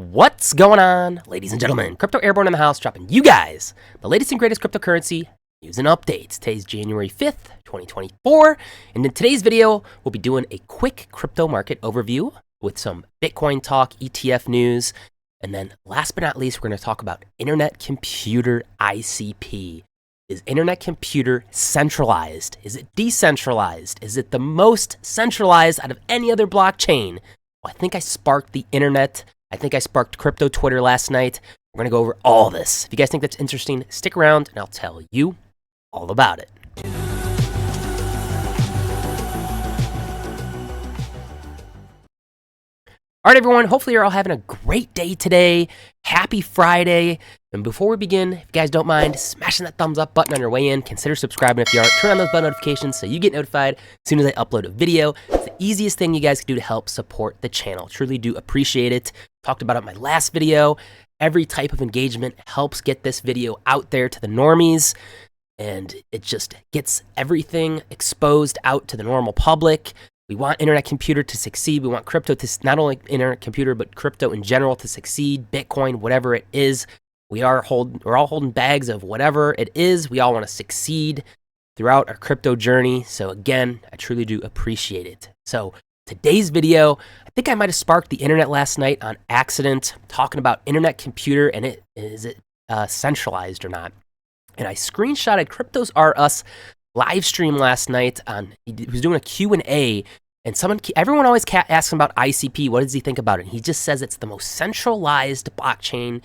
What's going on, ladies and gentlemen? Crypto Airborne in the house, dropping you guys the latest and greatest cryptocurrency news and updates. Today's January 5th, 2024, and in today's video, we'll be doing a quick crypto market overview with some Bitcoin talk, ETF news, and then last but not least, we're going to talk about Internet Computer ICP. Is Internet Computer centralized? Is it decentralized? Is it the most centralized out of any other blockchain? Well, I think I sparked the internet. I think I sparked crypto Twitter last night. We're going to go over all this. If you guys think that's interesting, stick around and I'll tell you all about it. All right, everyone. Hopefully you're all having a great day today. Happy Friday. And before we begin, if you guys don't mind smashing that thumbs up button on your way in, consider subscribing if you aren't. Turn on those bell notifications so you get notified as soon as I upload a video. It's the easiest thing you guys can do to help support the channel. Truly do appreciate it. Talked about it in my last video. Every type of engagement helps get this video out there to the normies. And it just gets everything exposed out to the normal public. We want Internet Computer to succeed. We want crypto to, not only Internet Computer, but crypto in general to succeed. Bitcoin, whatever it is. We're all holding bags of whatever it is. We all want to succeed throughout our crypto journey. So again, I truly do appreciate it. So today's video, I think I might have sparked the internet last night on accident, talking about Internet Computer and is it centralized or not. And I screenshotted CryptosRUs live stream last night on, he was doing a Q&A, and everyone always asks him about ICP. What does he think about it? And he just says it's the most centralized blockchain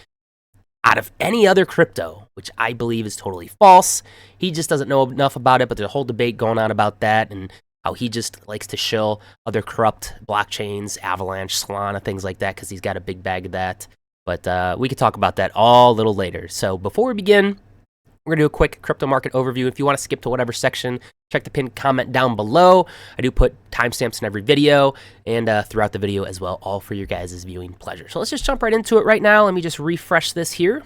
out of any other crypto, which I believe is totally false. He just doesn't know enough about it, but there's a whole debate going on about that and how he just likes to shill other corrupt blockchains, Avalanche, Solana, things like that, because he's got a big bag of that. But we could talk about that all a little later. So before we begin, we're going to do a quick crypto market overview. If you want to skip to whatever section, check the pinned comment down below. I do put timestamps in every video and throughout the video as well, all for your guys' viewing pleasure. So let's just jump right into it right now. Let me just refresh this here.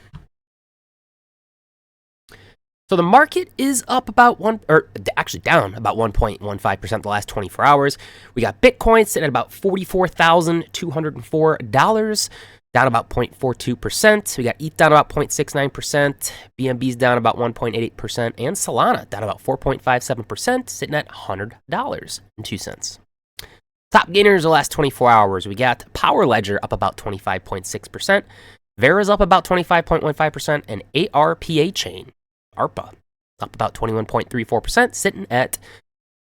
So the market is up about down about 1.15% the last 24 hours. We got Bitcoin sitting at about $44,204. Down about 0.42%. We got ETH down about 0.69%. BNB's down about 1.88%. And Solana down about 4.57%, sitting at $100.02. Top gainers the last 24 hours. We got Power Ledger up about 25.6%. Vera's up about 25.15%. And ARPA chain, ARPA, up about 21.34%, sitting at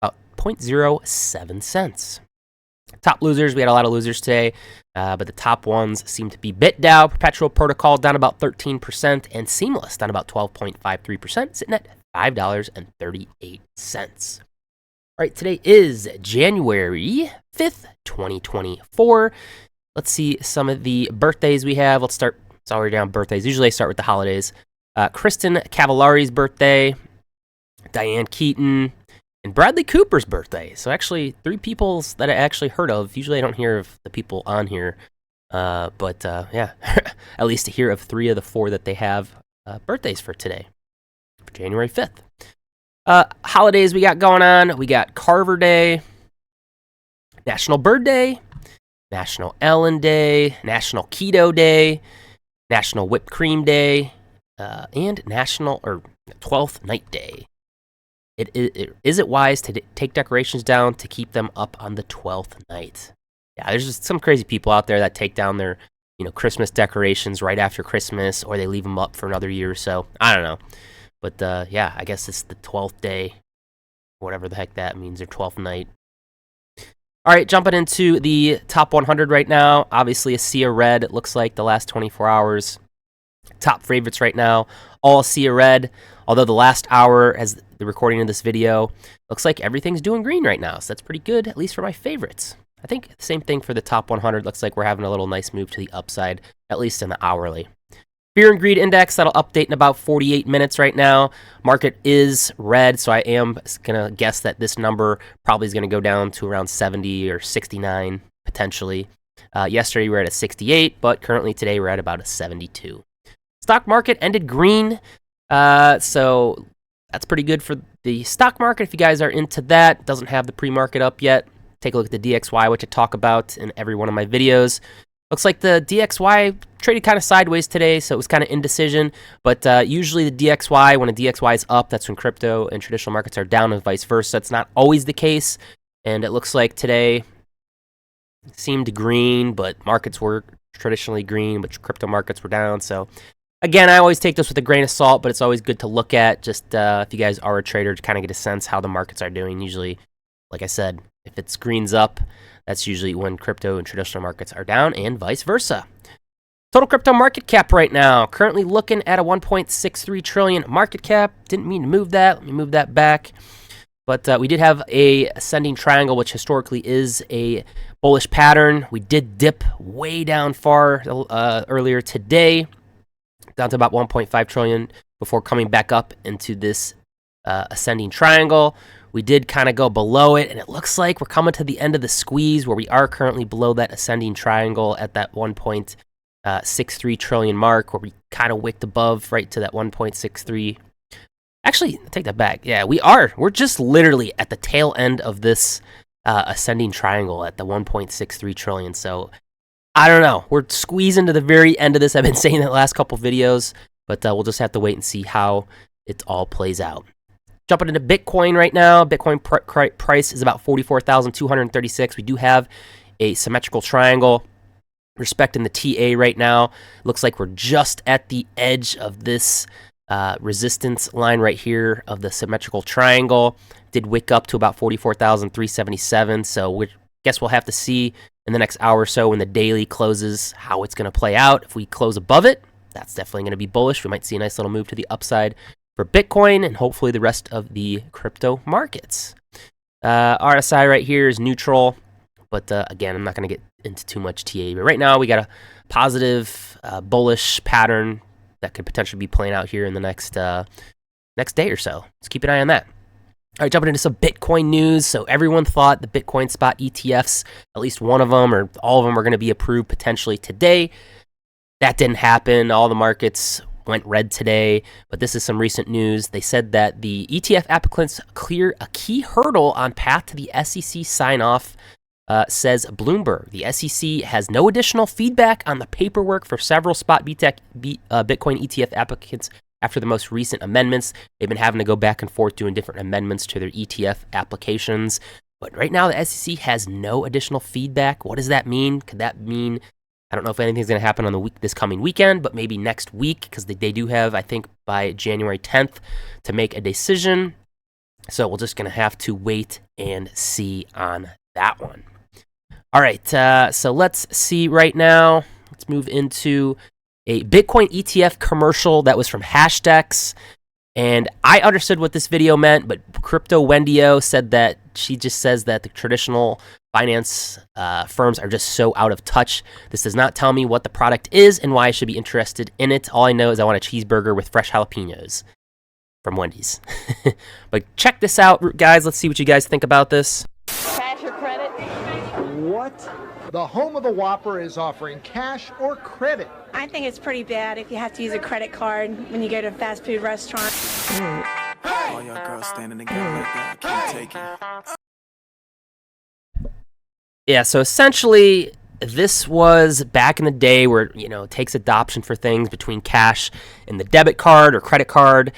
about 0.07 cents. Top losers, we had a lot of losers today, but the top ones seem to be BitDAO, Perpetual Protocol down about 13%, and Seamless down about 12.53%, sitting at $5.38. All right, today is January 5th, 2024. Let's see some of the birthdays we have. Let's start, it's already down birthdays. Usually I start with the holidays. Kristen Cavallari's birthday, Diane Keaton, and Bradley Cooper's birthday. So actually, 3 people that I actually heard of. Usually I don't hear of the people on here. But yeah, at least to hear of 3 of the 4 that they have birthdays for today, for January 5th. Holidays we got going on. We got Carver Day, National Bird Day, National Ellen Day, National Keto Day, National Whipped Cream Day, and National 12th Night Day. Is it wise to take decorations down to keep them up on the 12th night? Yeah, there's just some crazy people out there that take down their, Christmas decorations right after Christmas, or they leave them up for another year or so. I don't know. But yeah, I guess it's the 12th day, whatever the heck that means, or 12th night. All right, jumping into the top 100 right now. Obviously, a sea of red, it looks like, the last 24 hours. Top favorites right now, all sea of red. Although the last hour, as the recording of this video, looks like everything's doing green right now. So that's pretty good, at least for my favorites. I think the same thing for the top 100. Looks like we're having a little nice move to the upside, at least in the hourly. Fear and Greed Index, that'll update in about 48 minutes right now. Market is red, so I am going to guess that this number probably is going to go down to around 70 or 69, potentially. Yesterday we were at a 68, but currently today we're at about a 72. Stock market ended green. So that's pretty good for the stock market. If you guys are into that, doesn't have the pre-market up yet, take a look at the DXY, which I talk about in every one of my videos. Looks like the DXY traded kind of sideways today, so it was kind of indecision. But usually the DXY, when a DXY is up, that's when crypto and traditional markets are down, and vice versa. That's not always the case. And it looks like today seemed green, but markets were traditionally green, but crypto markets were down. So again, I always take this with a grain of salt, but it's always good to look at, just if you guys are a trader, to kind of get a sense how the markets are doing. Usually, like I said, if it's greens up, that's usually when crypto and traditional markets are down, and vice versa. Total crypto market cap right now, currently looking at a 1.63 trillion market cap. Didn't mean to move that. Let me move that back. But we did have a ascending triangle, which historically is a bullish pattern. We did dip way down far earlier today, down to about 1.5 trillion before coming back up into this ascending triangle. We did kind of go below it, and it looks like we're coming to the end of the squeeze, where we are currently below that ascending triangle at that 1.63 trillion mark, where we kind of wicked above right to that 1.63. Actually, take that back. Yeah, we're just literally at the tail end of this ascending triangle at the 1.63 trillion. So I don't know. We're squeezing to the very end of this. I've been saying that last couple videos, but we'll just have to wait and see how it all plays out. Jumping into Bitcoin right now. Bitcoin price is about 44,236. We do have a symmetrical triangle respecting the TA right now. Looks like we're just at the edge of this resistance line right here of the symmetrical triangle. Did wick up to about 44,377. So guess we'll have to see in the next hour or so when the daily closes how it's going to play out. If we close above it, that's definitely going to be bullish. We might see a nice little move to the upside for Bitcoin and hopefully the rest of the crypto markets. RSI right here is neutral, but again, I'm not going to get into too much TA. But right now, we got a positive, bullish pattern that could potentially be playing out here in the next day or so. Let's keep an eye on that. All right, jumping into some Bitcoin news. So everyone thought the Bitcoin spot ETFs, at least one of them or all of them, are going to be approved potentially today. That didn't happen. All the markets went red today, but this is some recent news. They said that the ETF applicants clear a key hurdle on path to the SEC sign-off, says Bloomberg. The SEC has no additional feedback on the paperwork for several spot Bitcoin ETF applicants after the most recent amendments. They've been having to go back and forth doing different amendments to their ETF applications. But right now, the SEC has no additional feedback. What does that mean? Could that mean, I don't know if anything's going to happen on this coming weekend, but maybe next week, because they do have, I think, by January 10th to make a decision. So we're just going to have to wait and see on that one. All right, so let's see right now. Let's move into a Bitcoin ETF commercial that was from Hashdex. And I understood what this video meant, but Crypto Wendio said that she just says that the traditional finance firms are just so out of touch. This does not tell me what the product is and why I should be interested in it. All I know is I want a cheeseburger with fresh jalapenos from Wendy's. But check this out, guys. Let's see what you guys think about this. Cash or credit? What? The home of the Whopper is offering cash or credit. I think it's pretty bad if you have to use a credit card when you go to a fast food restaurant. All your girls standing together like that, I can't take it. Yeah, so essentially, this was back in the day where, it takes adoption for things between cash and the debit card or credit card.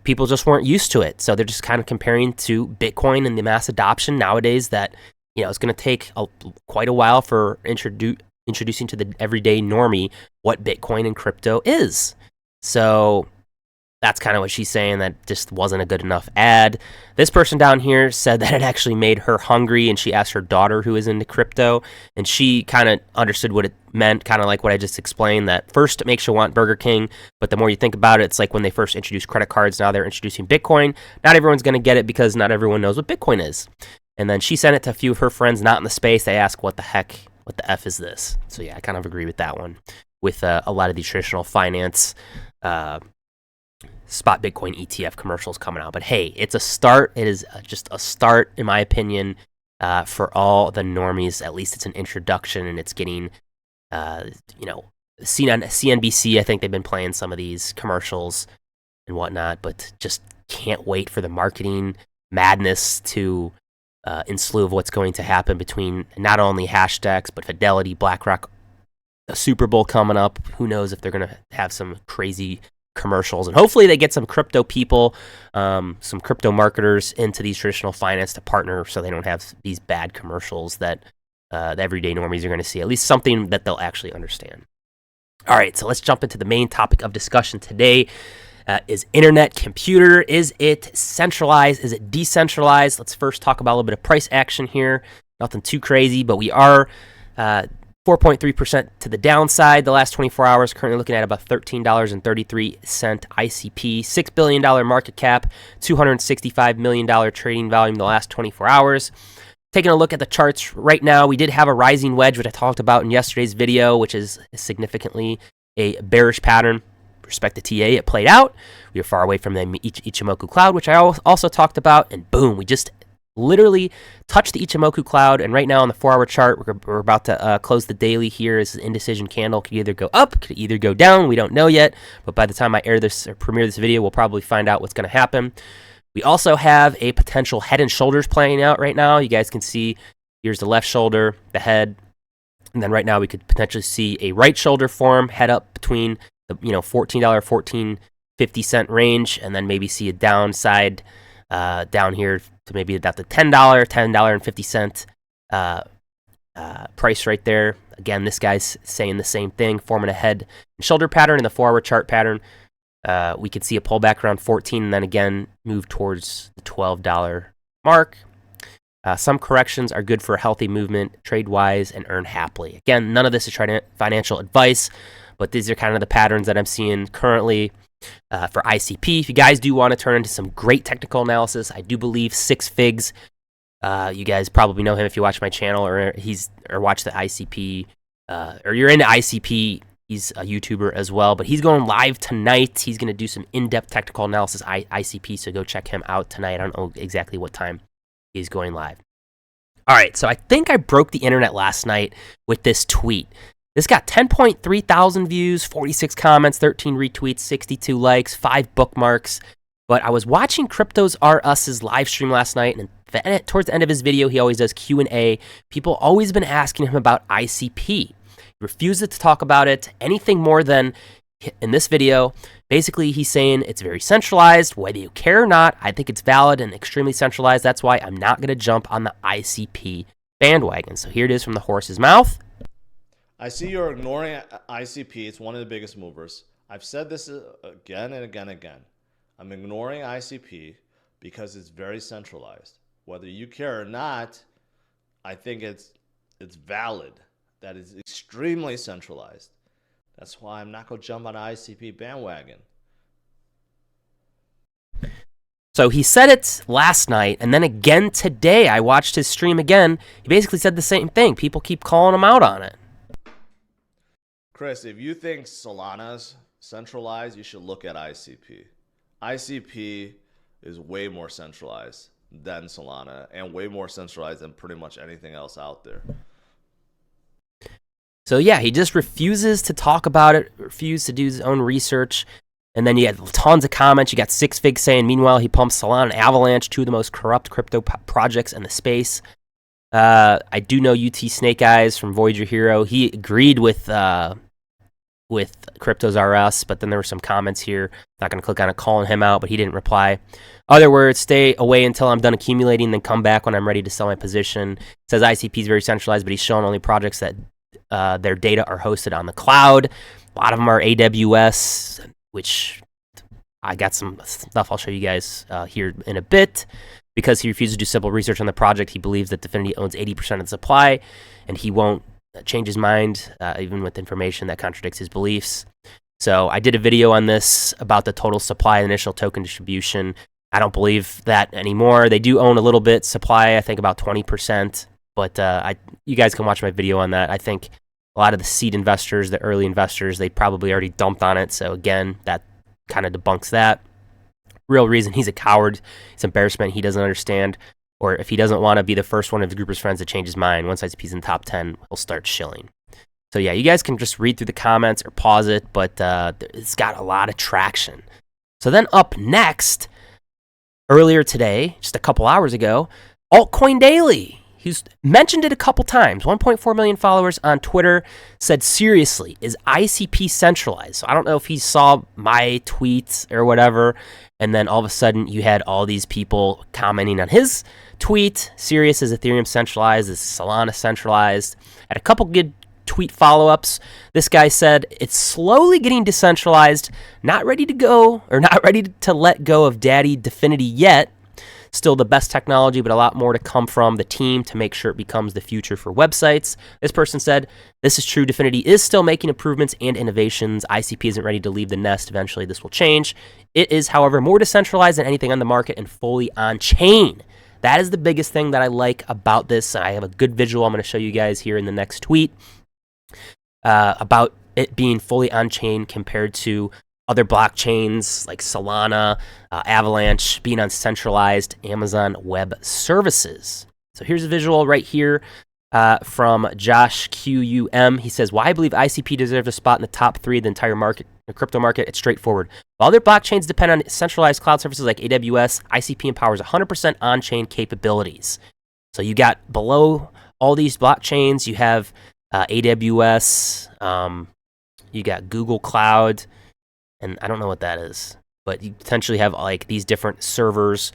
People just weren't used to it. So they're just kind of comparing to Bitcoin and the mass adoption nowadays that, it's going to take quite a while for introducing to the everyday normie what Bitcoin and crypto is. So that's kind of what she's saying. That just wasn't a good enough ad. This person down here said that it actually made her hungry, and she asked her daughter who is into crypto, and she kind of understood what it meant, kind of like what I just explained, that first it makes you want Burger King, but the more you think about it, it's like when they first introduced credit cards, now they're introducing Bitcoin. Not everyone's going to get it because not everyone knows what Bitcoin is. And then she sent it to a few of her friends not in the space. They asked, what the F is this? So yeah, I kind of agree with that one, with a lot of the traditional finance spot Bitcoin ETF commercials coming out. But hey, it's a start. It is just a start, in my opinion, for all the normies. At least it's an introduction, and it's getting, seen on CNBC. I think they've been playing some of these commercials and whatnot, but just can't wait for the marketing madness to in slew of what's going to happen between not only Hashdex, but Fidelity, BlackRock, a Super Bowl coming up. Who knows if they're going to have some crazy commercials, and hopefully they get some crypto people, some crypto marketers into these traditional finance to partner so they don't have these bad commercials that the everyday normies are going to see. At least something that they'll actually understand. All right, so let's jump into the main topic of discussion today. Is internet computer, is it centralized? Is it decentralized? Let's first talk about a little bit of price action here. Nothing too crazy, but we are 4.3% to the downside the last 24 hours, currently looking at about $13.33 ICP, $6 billion market cap, $265 million trading volume the last 24 hours. Taking a look at the charts right now, we did have a rising wedge, which I talked about in yesterday's video, which is significantly a bearish pattern. With respect to TA, it played out. We were far away from the Ichimoku cloud, which I also talked about, and boom, we just literally touched the Ichimoku cloud, and right now on the 4-hour chart, we're about to close the daily here. This is an indecision candle. Could either go up, could either go down. We don't know yet, but by the time I air this or premiere this video, we'll probably find out what's going to happen. We also have a potential head and shoulders playing out right now. You guys can see here's the left shoulder, the head, and then right now we could potentially see a right shoulder form, head up between the $14, $14.50 range, and then maybe see a downside down here to maybe about the $10.50 price right there. Again, this guy's saying the same thing, forming a head and shoulder pattern in the 4-hour chart pattern. We could see a pullback around 14 and then again move towards the $12 mark. Some corrections are good for a healthy movement, trade wise, and earn happily. Again, none of this is financial advice, but these are kind of the patterns that I'm seeing currently for ICP. If you guys do want to turn into some great technical analysis, I do believe 6 Figs. You guys probably know him if you watch my channel or watch the ICP, or you're into ICP. He's a YouTuber as well, but he's going live tonight. He's going to do some in-depth technical analysis ICP, so go check him out tonight. I don't know exactly what time he's going live. All right, so I think I broke the internet last night with this tweet. This got 10.3 thousand views, 46 comments, 13 retweets, 62 likes, 5 bookmarks. But I was watching CryptosRUs' live stream last night, and towards the end of his video, he always does Q&A. People always been asking him about ICP. He refuses to talk about it, anything more than in this video. Basically, he's saying it's very centralized. Whether you care or not, I think it's valid and extremely centralized. That's why I'm not going to jump on the ICP bandwagon. So here it is from the horse's mouth. I see you're ignoring ICP. It's one of the biggest movers. I've said this again and again and again. I'm ignoring ICP because it's very centralized. Whether you care or not, I think it's valid. That is extremely centralized. That's why I'm not going to jump on an ICP bandwagon. So he said it last night, and then again today. I watched his stream again. He basically said the same thing. People keep calling him out on it. Chris, if you think Solana's centralized, you should look at ICP. ICP is way more centralized than Solana and way more centralized than pretty much anything else out there. So yeah, he just refuses to talk about it, refuses to do his own research. And then you had tons of comments. You got 6 Figs saying, meanwhile, he pumps Solana and Avalanche, 2 of the most corrupt crypto projects in the space. I do know UT Snake Eyes from Voyager Hero. He agreed with CryptosRUs, but then there were some comments here. Not going to click on it, calling him out, but he didn't reply. Other words, stay away until I'm done accumulating, then come back when I'm ready to sell my position. It says ICP is very centralized, but he's showing only projects that their data are hosted on the cloud. A lot of them are AWS, which I got some stuff I'll show you guys here in a bit. Because he refuses to do simple research on the project, he believes that Dfinity owns 80% of the supply, and he won't change his mind, even with information that contradicts his beliefs. So I did a video on this about the total supply and initial token distribution. I don't believe that anymore. They do own a little bit supply, I think about 20%, but you guys can watch my video on that. I think a lot of the seed investors, the early investors, they probably already dumped on it. So again, that kind of debunks that. Real reason he's a coward. It's embarrassment he doesn't understand. Or if he doesn't want to be the first one of his group of friends to change his mind, once ICP's in the top 10, he'll start shilling. So yeah, you guys can just read through the comments or pause it, but it's got a lot of traction. So then up next, earlier today, just a couple hours ago, Altcoin Daily. He's mentioned it a couple times. 1.4 million followers on Twitter said, seriously, is ICP centralized? So I don't know if he saw my tweets or whatever, and then all of a sudden you had all these people commenting on his tweet. Serious, is Ethereum centralized? Is Solana centralized? Had a couple good tweet follow-ups. This guy said, it's slowly getting decentralized, not ready to go, or not ready to let go of Daddy Definity yet. Still the best technology, but a lot more to come from the team to make sure it becomes the future for websites. This person said, this is true. Definity is still making improvements and innovations. ICP isn't ready to leave the nest. Eventually, this will change. It is, however, more decentralized than anything on the market and fully on-chain. That is the biggest thing that I like about this. I have a good visual I'm going to show you guys here in the next tweet about it being fully on-chain compared to other blockchains like Solana, Avalanche, being on centralized Amazon Web Services. So here's a visual right here from Josh QUM. He says, why I believe ICP deserves a spot in the top 3 of the entire market, the crypto market. It's straightforward. While other blockchains depend on centralized cloud services like AWS, ICP empowers 100% on-chain capabilities. So you got below all these blockchains, you have AWS, you got Google Cloud, and I don't know what that is, but you potentially have like these different servers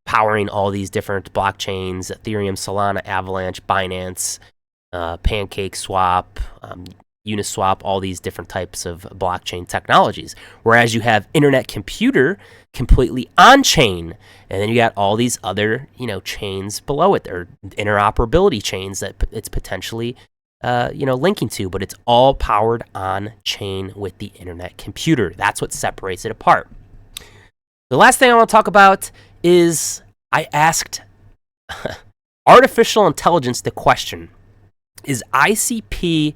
powering all these different blockchains: Ethereum, Solana, Avalanche, Binance, PancakeSwap, Uniswap, all these different types of blockchain technologies. Whereas you have Internet Computer completely on-chain, and then you got all these other, chains below it, or interoperability chains that it's potentially linking to, but it's all powered on chain with the Internet Computer. That's what separates it apart. The last thing I want to talk about is I asked artificial intelligence the question, is ICP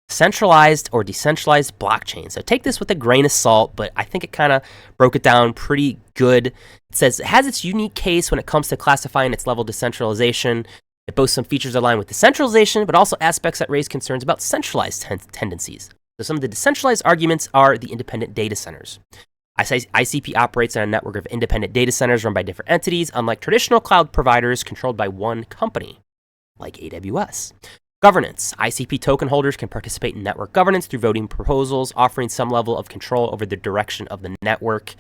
centralized or decentralized blockchain? So take this with a grain of salt, but I think it kind of broke it down pretty good. It says it has its unique case when it comes to classifying its level of decentralization. It boasts some features aligned with decentralization, but also aspects that raise concerns about centralized tendencies. So some of the decentralized arguments are the independent data centers. ICP operates on a network of independent data centers run by different entities, unlike traditional cloud providers controlled by one company, like AWS. Governance. ICP token holders can participate in network governance through voting proposals, offering some level of control over the direction of the network.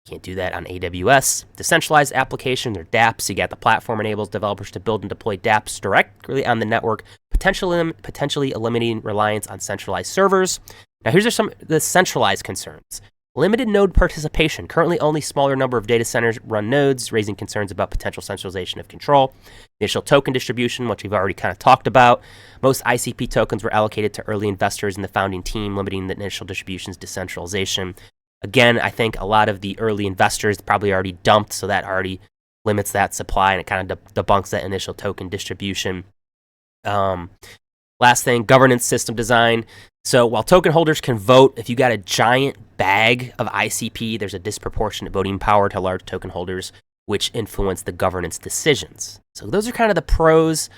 Can't do that on AWS. Decentralized applications, or dApps. You got the platform enables developers to build and deploy dApps directly on the network, potentially eliminating reliance on centralized servers. Now, here's some of the centralized concerns. Limited node participation. Currently, only smaller number of data centers run nodes, raising concerns about potential centralization of control. Initial token distribution, which we've already kind of talked about. Most ICP tokens were allocated to early investors in the founding team, limiting the initial distribution's decentralization. Again, I think a lot of the early investors probably already dumped, so that already limits that supply, and it kind of debunks that initial token distribution. Last thing, governance system design. So while token holders can vote, if you got a giant bag of ICP, there's a disproportionate voting power to large token holders, which influence the governance decisions. So those are kind of the pros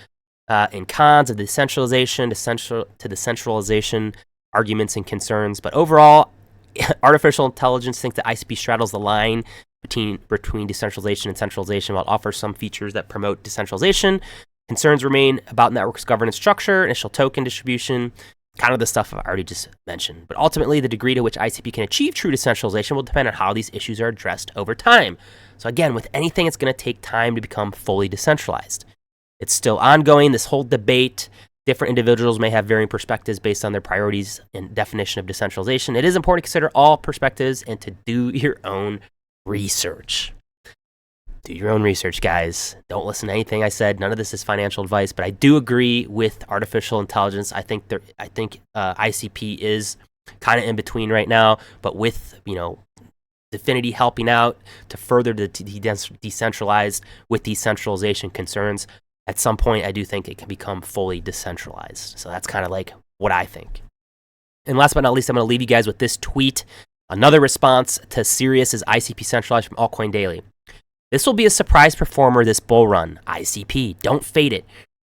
and cons of the decentralization to the centralization arguments and concerns. But overall, artificial intelligence thinks that ICP straddles the line between decentralization and centralization, while it offers some features that promote decentralization. Concerns remain about network's governance structure, initial token distribution, kind of the stuff I've already just mentioned. But ultimately, the degree to which ICP can achieve true decentralization will depend on how these issues are addressed over time. So again, with anything, it's going to take time to become fully decentralized. It's still ongoing, this whole debate. Different individuals may have varying perspectives based on their priorities and definition of decentralization. It is important to consider all perspectives and to do your own research. Do your own research, guys. Don't listen to anything I said. None of this is financial advice, but I do agree with artificial intelligence. I think ICP is kind of in between right now, but with Definity helping out to further the decentralized with decentralization concerns, at some point, I do think it can become fully decentralized. So that's kind of like what I think. And last but not least, I'm going to leave you guys with this tweet. Another response to Sirius is ICP centralized from Altcoin Daily. This will be a surprise performer this bull run. ICP, don't fade it.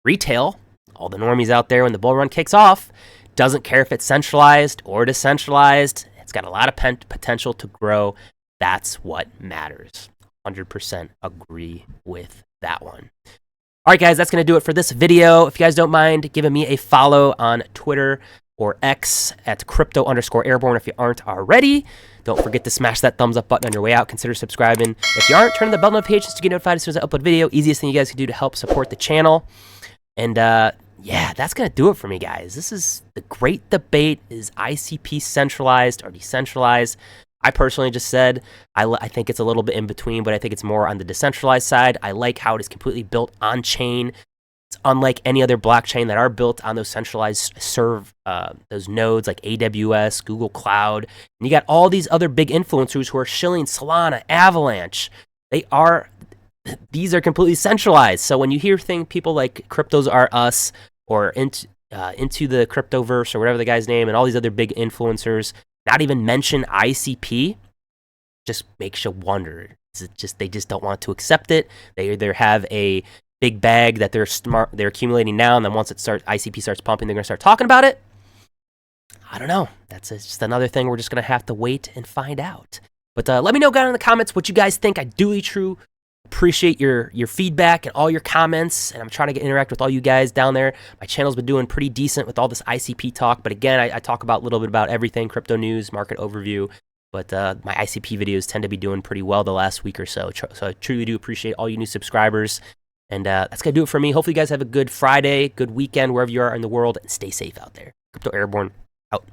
Retail, all the normies out there when the bull run kicks off, doesn't care if it's centralized or decentralized. It's got a lot of potential to grow. That's what matters. 100% agree with that one. All right, guys, that's going to do it for this video. If you guys don't mind giving me a follow on Twitter or X at crypto_airborne if you aren't already. Don't forget to smash that thumbs up button on your way out. Consider subscribing. If you aren't, turn on the bell notifications to get notified as soon as I upload a video. Easiest thing you guys can do to help support the channel. And yeah, that's going to do it for me, guys. This is the great debate. Is ICP centralized or decentralized? I personally just said I think it's a little bit in between, but I think it's more on the decentralized side. I like how it is completely built on chain. It's unlike any other blockchain that are built on those centralized those nodes like AWS, Google Cloud. And you got all these other big influencers who are shilling Solana, Avalanche. These are completely centralized. So when you hear people like CryptosRUs or into the Cryptoverse or whatever the guy's name and all these other big influencers not even mention ICP, just makes you wonder. Is it just they just don't want to accept it? They either have a big bag that they're accumulating now, and then once ICP starts pumping, they're gonna start talking about it. I don't know. That's just another thing we're just gonna have to wait and find out. But let me know down in the comments what you guys think. I duly appreciate your feedback and all your comments, and I'm trying to interact with all you guys down there. My channel's been doing pretty decent with all this ICP talk, but again, I talk about a little bit about everything, crypto news, market overview, but my ICP videos tend to be doing pretty well the last week or so. So I truly do appreciate all you new subscribers. And that's going to do it for me. Hopefully you guys have a good Friday, good weekend, wherever you are in the world, and stay safe out there. Crypto Airborne, out.